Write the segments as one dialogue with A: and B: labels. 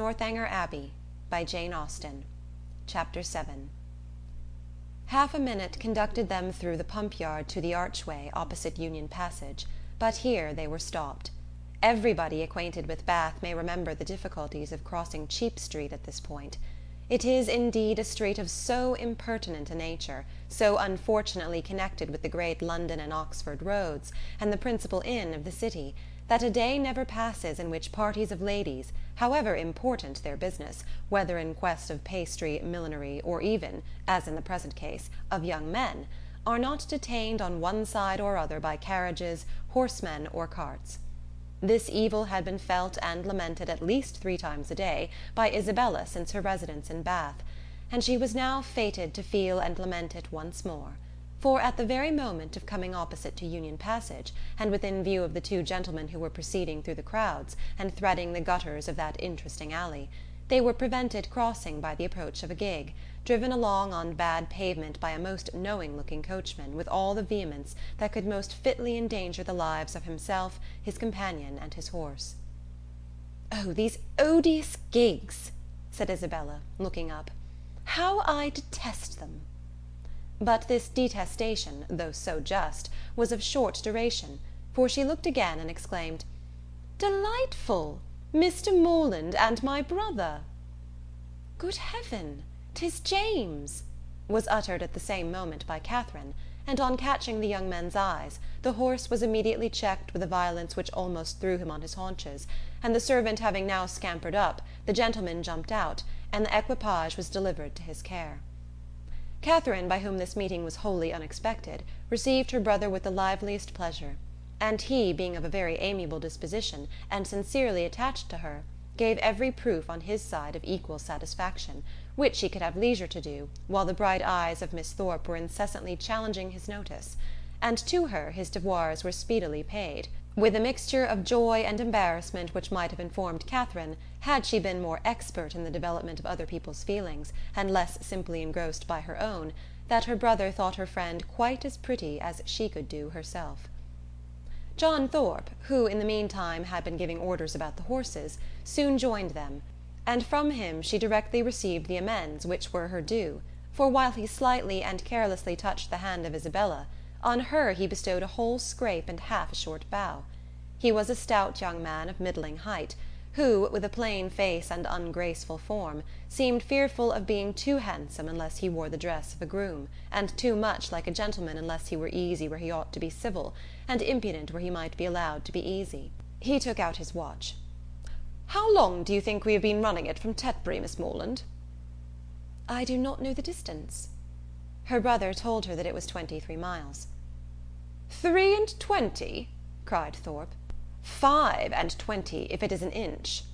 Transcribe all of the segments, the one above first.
A: Northanger Abbey by Jane Austen. Chapter 7. Half a minute conducted them through the pump-yard to the archway opposite Union Passage, but here they were stopped. Everybody acquainted with Bath may remember the difficulties of crossing Cheap Street at this point. It is indeed a street of so impertinent a nature, so unfortunately connected with the great London and Oxford roads, and the principal inn of the city, that a day never passes in which parties of ladies, however important their business, whether in quest of pastry, millinery, or even, as in the present case, of young men, are not detained on one side or other by carriages, horsemen, or carts. This evil had been felt and lamented at least 3 times a day by Isabella since her residence in Bath, and she was now fated to feel and lament it once more; for at the very moment of coming opposite to Union Passage, and within view of the 2 gentlemen who were proceeding through the crowds, and threading the gutters of that interesting alley, they were prevented crossing by the approach of a gig, driven along on bad pavement by a most knowing-looking coachman, with all the vehemence that could most fitly endanger the lives of himself, his companion, and his horse. "Oh, these odious gigs!" said Isabella, looking up. "How I detest them!" But this detestation, though so just, was of short duration, for she looked again and exclaimed, "Delightful! Mr. Morland and my brother!" "Good heaven! 'Tis James!" was uttered at the same moment by Catherine, and on catching the young men's eyes, the horse was immediately checked with a violence which almost threw him on his haunches, and the servant having now scampered up, the gentleman jumped out, and the equipage was delivered to his care. Catherine, by whom this meeting was wholly unexpected, received her brother with the liveliest pleasure, and he, being of a very amiable disposition, and sincerely attached to her, gave every proof on his side of equal satisfaction, which he could have leisure to do, while the bright eyes of Miss Thorpe were incessantly challenging his notice; and to her his devoirs were speedily paid, with a mixture of joy and embarrassment which might have informed Catherine, had she been more expert in the development of other people's feelings, and less simply engrossed by her own, that her brother thought her friend quite as pretty as she could do herself. John Thorpe, who in the meantime had been giving orders about the horses, soon joined them, and from him she directly received the amends which were her due, for while he slightly and carelessly touched the hand of Isabella, on her he bestowed a whole scrape and half a short bow. He was a stout young man of middling height, who, with a plain face and ungraceful form, seemed fearful of being too handsome unless he wore the dress of a groom, and too much like a gentleman unless he were easy where he ought to be civil, and impudent where he might be allowed to be easy. He took out his watch. "How long do you think we have been running it from Tetbury, Miss Morland?" "I do not know the distance." Her brother told her that it was 23 miles. 23? cried Thorpe. 25 if it is an inch."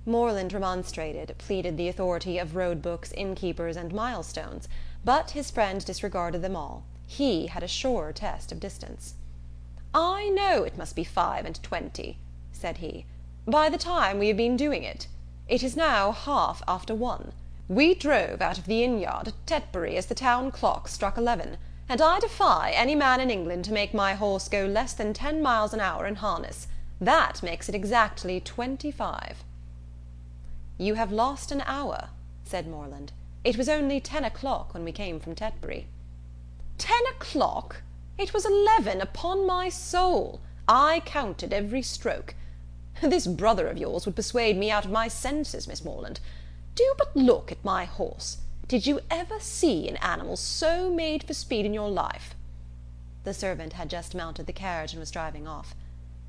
A: Morland remonstrated, pleaded the authority of road books, innkeepers, and milestones, but his friend disregarded them all. He had a surer test of distance. "I know it must be 25, said he, "by the time we have been doing it. It is now 1/2 after 1. We drove out of the inn-yard at Tetbury as the town clock struck 11, and I defy any man in England to make my horse go less than 10 miles an hour in harness. That makes it exactly 25. "You have lost an hour," said Morland. "It was only 10 o'clock when we came from Tetbury." 10 o'clock? It was 11, upon my soul. I counted every stroke. This brother of yours would persuade me out of my senses, Miss Morland. Do but look at my horse. Did you ever see an animal so made for speed in your life?" The servant had just mounted the carriage and was driving off.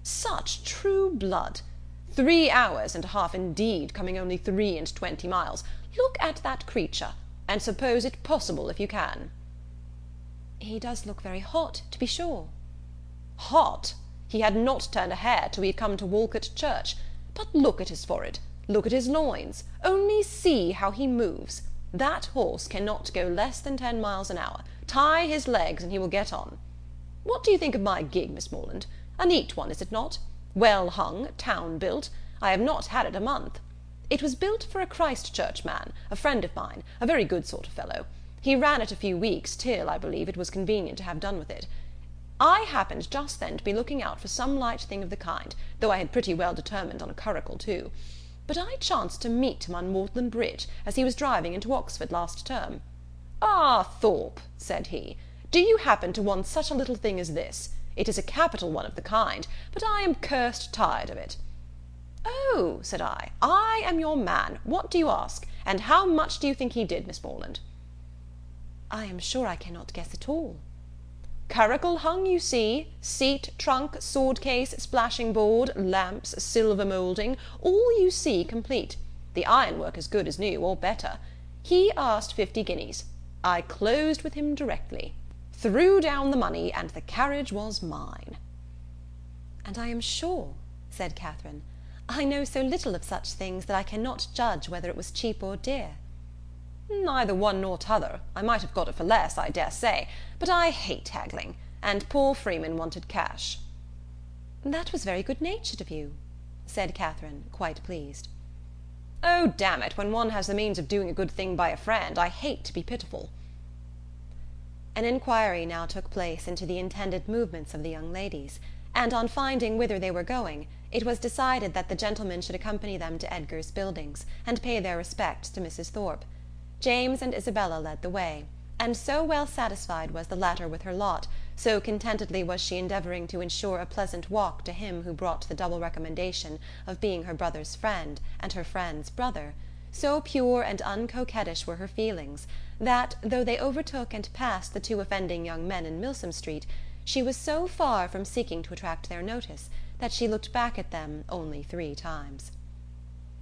A: "Such true blood! 3 hours and a half indeed, coming only 23 miles. Look at that creature, and suppose it possible if you can." "He does look very hot, to be sure." "Hot! He had not turned a hair till we had come to Walcot Church. But look at his forehead, look at his loins, only see how he moves. That horse cannot go less than 10 miles an hour. Tie his legs, and he will get on. What do you think of my gig, Miss Morland? A neat one, is it not? Well hung, town built. I have not had it a month. It was built for a Christ Church man, a friend of mine, a very good sort of fellow. He ran it a few weeks, till, I believe, it was convenient to have done with it. I happened just then to be looking out for some light thing of the kind, though I had pretty well determined on a curricle too.
B: but I chanced to meet him on Magdalen Bridge as he was driving into Oxford last term. 'Ah, Thorpe,' said he, 'do you happen to want such a little thing as this? It is a capital one of the kind, but I am cursed tired of it.' 'Oh,' said I am your man. What do you ask? And how much do you think he did, Miss Morland?'
A: 'I am sure I cannot guess at all.'
B: 'Curricle hung, you see, seat, trunk, sword-case, splashing-board, lamps, silver moulding, all you see complete. The ironwork as good as new, or better. He asked 50 guineas. I closed with him directly, threw down the money, and the carriage was mine."
A: "And I am sure," said Catherine, "I know so little of such things that I cannot judge whether it was cheap or dear."
B: "Neither one nor t'other. I might have got it for less, I dare say, but I hate haggling, and poor Freeman wanted cash."
A: "That was very good-natured of you," said Catherine, quite pleased.
B: "Oh, damn it, when one has the means of doing a good thing by a friend, I hate to be pitiful."
A: An inquiry now took place into the intended movements of the young ladies, and on finding whither they were going, it was decided that the gentlemen should accompany them to Edgar's Buildings, and pay their respects to Mrs. Thorpe. James and Isabella led the way, and so well satisfied was the latter with her lot, so contentedly was she endeavouring to ensure a pleasant walk to him who brought the double recommendation of being her brother's friend and her friend's brother, so pure and uncoquettish were her feelings, that, though they overtook and passed the two offending young men in Milsom Street, she was so far from seeking to attract their notice that she looked back at them only 3 times.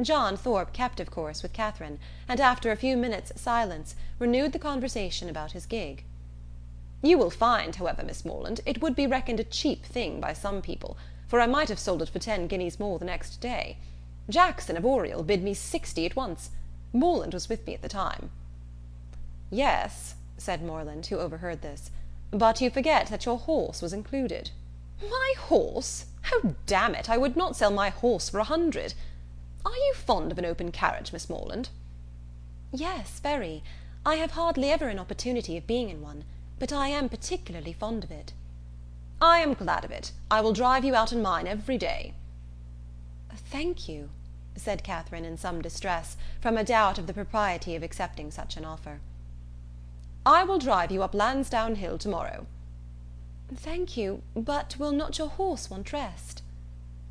A: John Thorpe kept, of course, with Catherine, and after a few minutes' silence renewed the conversation about his gig.
B: "You will find, however, Miss Morland, it would be reckoned a cheap thing by some people, for I might have sold it for 10 guineas more the next day. Jackson of Oriel bid me 60 at once. Morland was with me at the time." "Yes," said Morland, who overheard this, "but you forget that your horse was included." "My horse? Oh, damn it, I would not sell my horse for 100. Are you fond of an open carriage, Miss Morland?"
A: "Yes, very. I have hardly ever an opportunity of being in one, but I am particularly fond of it."
B: "I am glad of it. I will drive you out in mine every day."
A: "Thank you," said Catherine in some distress, from a doubt of the propriety of accepting such an offer.
B: "I will drive you up Lansdowne Hill to-morrow."
A: "Thank you, but will not your horse want rest?"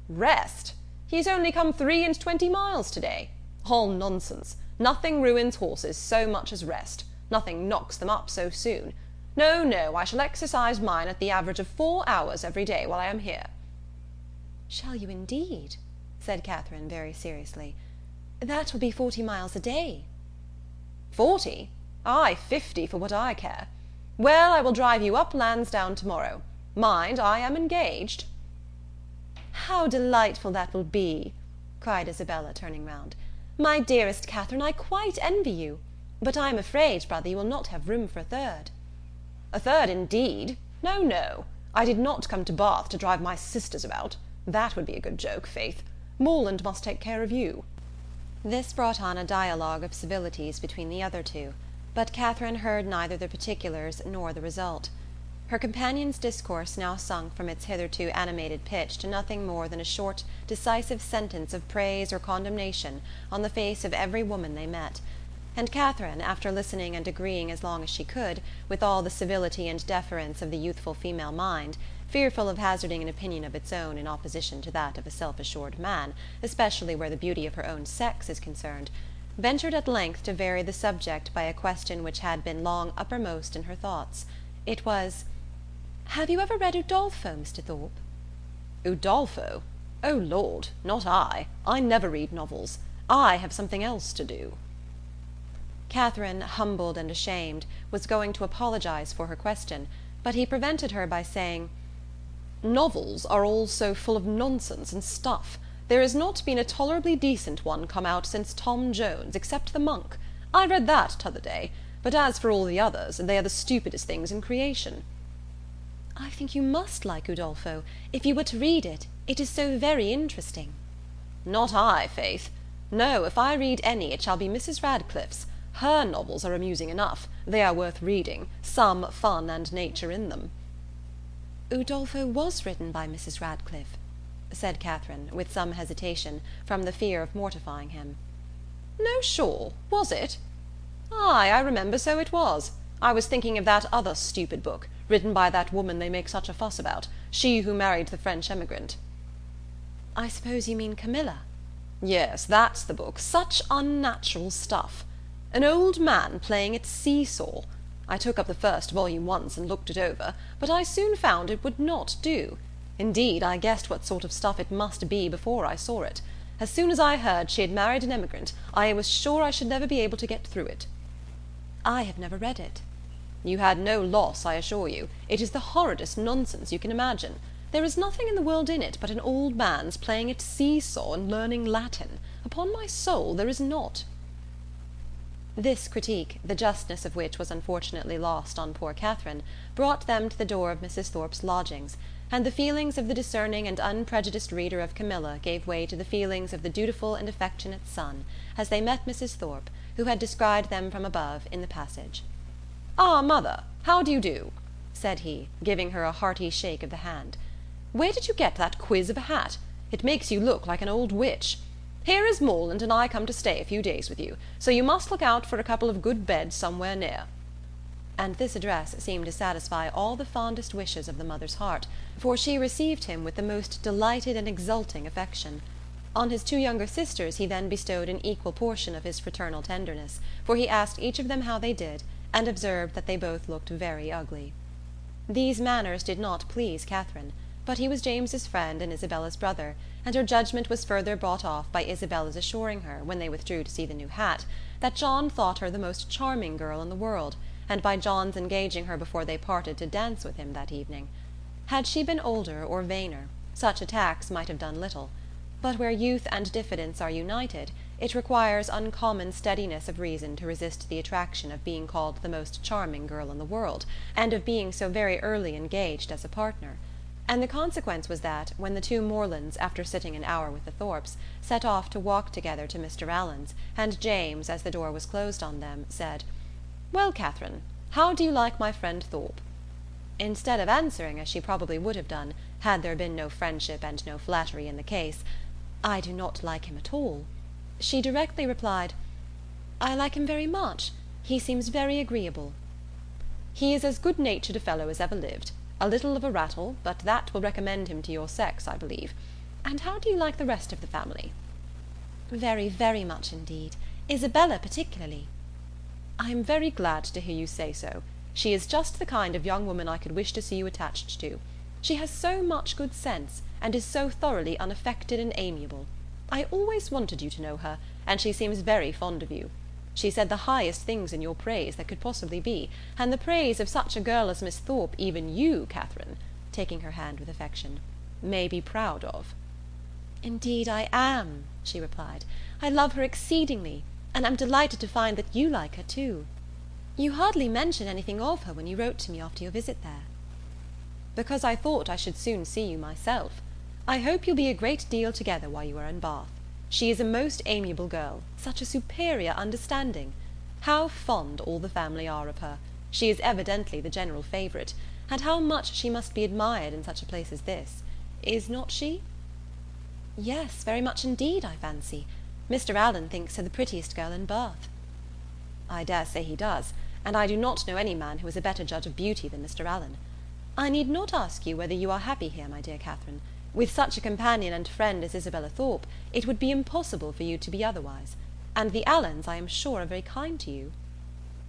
B: "Rest? He has only come 23 miles to-day. All nonsense. Nothing ruins horses so much as rest. Nothing knocks them up so soon. No, no, I shall exercise mine at the average of 4 hours every day while I am here."
A: "Shall you indeed?" said Catherine very seriously. "That will be 40 miles a day."
B: 40? Ay, 50 for what I care. Well, I will drive you up Lansdowne to-morrow. Mind, I am engaged."
A: "How delightful that will be!" cried Isabella, turning round. "My dearest Catherine, I quite envy you. But I am afraid, brother, you will not have room for a third."
B: "A third, indeed? No, no. I did not come to Bath to drive my sisters about. That would be a good joke, faith. Morland must take care of you."
A: This brought on a dialogue of civilities between the other two, but Catherine heard neither the particulars nor the result. Her companion's discourse now sunk from its hitherto animated pitch to nothing more than a short, decisive sentence of praise or condemnation on the face of every woman they met, and Catherine, after listening and agreeing as long as she could, with all the civility and deference of the youthful female mind, fearful of hazarding an opinion of its own in opposition to that of a self-assured man, especially where the beauty of her own sex is concerned, ventured at length to vary the subject by a question which had been long uppermost in her thoughts. It was, "Have you ever read Udolpho, Mr. Thorpe?"
B: "Udolpho? Oh, Lord, not I. I never read novels. I have something else to do."
A: Catherine, humbled and ashamed, was going to apologize for her question, but he prevented her by saying,
B: "Novels are all so full of nonsense and stuff. There has not been a tolerably decent one come out since Tom Jones, except The Monk. I read that t'other day, but as for all the others, they are the stupidest things in creation."
A: "I think you must like Udolpho. If you were to read it, it is so very interesting."
B: "Not I, faith. No, if I read any, it shall be Mrs. Radcliffe's. Her novels are amusing enough. They are worth reading. Some fun and nature in them."
A: "Udolpho was written by Mrs. Radcliffe." said Catherine, with some hesitation, from the fear of mortifying him.
B: No, sure, was it? Ay, I remember so it was. I was thinking of that other stupid book, written by that woman they make such a fuss about, she who married the French emigrant.
A: I suppose you mean Camilla?
B: Yes, that's the book. Such unnatural stuff. An old man playing at seesaw. I took up the first volume once and looked it over, but I soon found it would not do. Indeed, I guessed what sort of stuff it must be before I saw it. As soon as I heard she had married an emigrant, I was sure I should never be able to get through it.
A: I have never read it.
B: You had no loss, I assure you. It is the horridest nonsense you can imagine. There is nothing in the world in it but an old man's playing at seesaw and learning Latin. Upon my soul, there is not.
A: This critique, the justness of which was unfortunately lost on poor Catherine, brought them to the door of Mrs. Thorpe's lodgings, and the feelings of the discerning and unprejudiced reader of Camilla gave way to the feelings of the dutiful and affectionate son, as they met Mrs. Thorpe, who had descried them from above in the passage.
B: "Ah, mother, how do you do?" said he, giving her a hearty shake of the hand. "Where did you get that quiz of a hat? It makes you look like an old witch. Here is Morland and I come to stay a few days with you, so you must look out for a couple of good beds somewhere near."
A: And this address seemed to satisfy all the fondest wishes of the mother's heart, for she received him with the most delighted and exulting affection. On his two younger sisters he then bestowed an equal portion of his fraternal tenderness, for he asked each of them how they did, and observed that they both looked very ugly. These manners did not please Catherine, but he was James's friend and Isabella's brother, and her judgment was further brought off by Isabella's assuring her, when they withdrew to see the new hat, that John thought her the most charming girl in the world, and by John's engaging her before they parted to dance with him that evening. Had she been older or vainer, such attacks might have done little, but where youth and diffidence are united, it requires uncommon steadiness of reason to resist the attraction of being called the most charming girl in the world, and of being so very early engaged as a partner. And the consequence was that, when the two Morlands, after sitting an hour with the Thorpes, set off to walk together to Mr. Allen's, and James, as the door was closed on them, said, "Well, Catherine, how do you like my friend Thorpe?" Instead of answering, as she probably would have done, had there been no friendship and no flattery in the case, "I do not like him at all," she directly replied, "I like him very much. He seems very agreeable." "He is as good-natured a fellow as ever lived. A little of a rattle, but that will recommend him to your sex, I believe. And how do you like the rest of the family?" "Very, very much indeed. Isabella particularly."
B: "I am very glad to hear you say so. She is just the kind of young woman I could wish to see you attached to. She has so much good sense, and is so thoroughly unaffected and amiable. I always wanted you to know her, and she seems very fond of you. She said the highest things in your praise that could possibly be, and the praise of such a girl as Miss Thorpe even you, Catherine," taking her hand with affection, "may be proud of."
A: "Indeed I am," she replied. "I love her exceedingly, and am delighted to find that you like her too. You hardly mentioned anything of her when you wrote to me after your visit there."
B: "Because I thought I should soon see you myself. I hope you'll be a great deal together while you are in Bath. She is a most amiable girl, such a superior understanding. How fond all the family are of her! She is evidently the general favourite, and how much she must be admired in such a place as this. Is not she?"
A: "Yes, very much indeed, I fancy. Mr. Allen thinks her the prettiest girl in Bath."
B: "I dare say he does, and I do not know any man who is a better judge of beauty than Mr. Allen. I need not ask you whether you are happy here, my dear Catherine. With such a companion and friend as Isabella Thorpe, it would be impossible for you to be otherwise. And the Allens, I am sure, are very kind to you."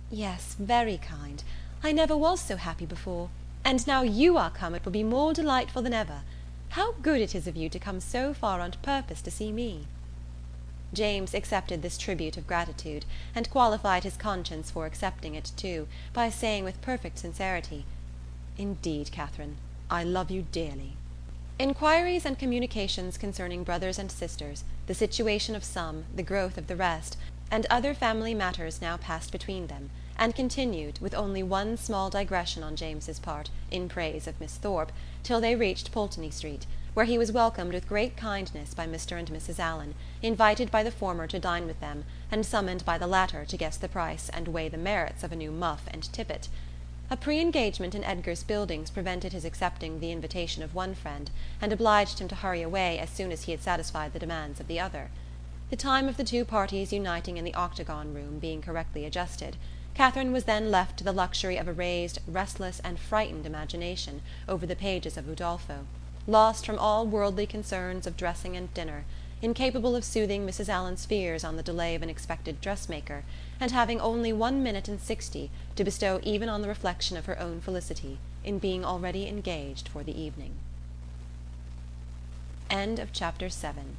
A: "Yes, very kind. I never was so happy before, and now you are come it will be more delightful than ever. How good it is of you to come so far on purpose to see me." James accepted this tribute of gratitude, and qualified his conscience for accepting it too, by saying with perfect sincerity, "Indeed, Catherine, I love you dearly." Inquiries and communications concerning brothers and sisters, the situation of some, the growth of the rest, and other family matters now passed between them, and continued, with only one small digression on James's part, in praise of Miss Thorpe, till they reached Pulteney Street, where he was welcomed with great kindness by Mr. and Mrs. Allen, invited by the former to dine with them, and summoned by the latter to guess the price and weigh the merits of a new muff and tippet. A pre-engagement in Edgar's Buildings prevented his accepting the invitation of one friend, and obliged him to hurry away as soon as he had satisfied the demands of the other. The time of the two parties uniting in the octagon room being correctly adjusted, Catherine was then left to the luxury of a raised, restless, and frightened imagination over the pages of Udolpho, lost from all worldly concerns of dressing and dinner, incapable of soothing Mrs. Allen's fears on the delay of an expected dressmaker, and having only 1 minute in 60 to bestow even on the reflection of her own felicity in being already engaged for the evening. End of chapter 7.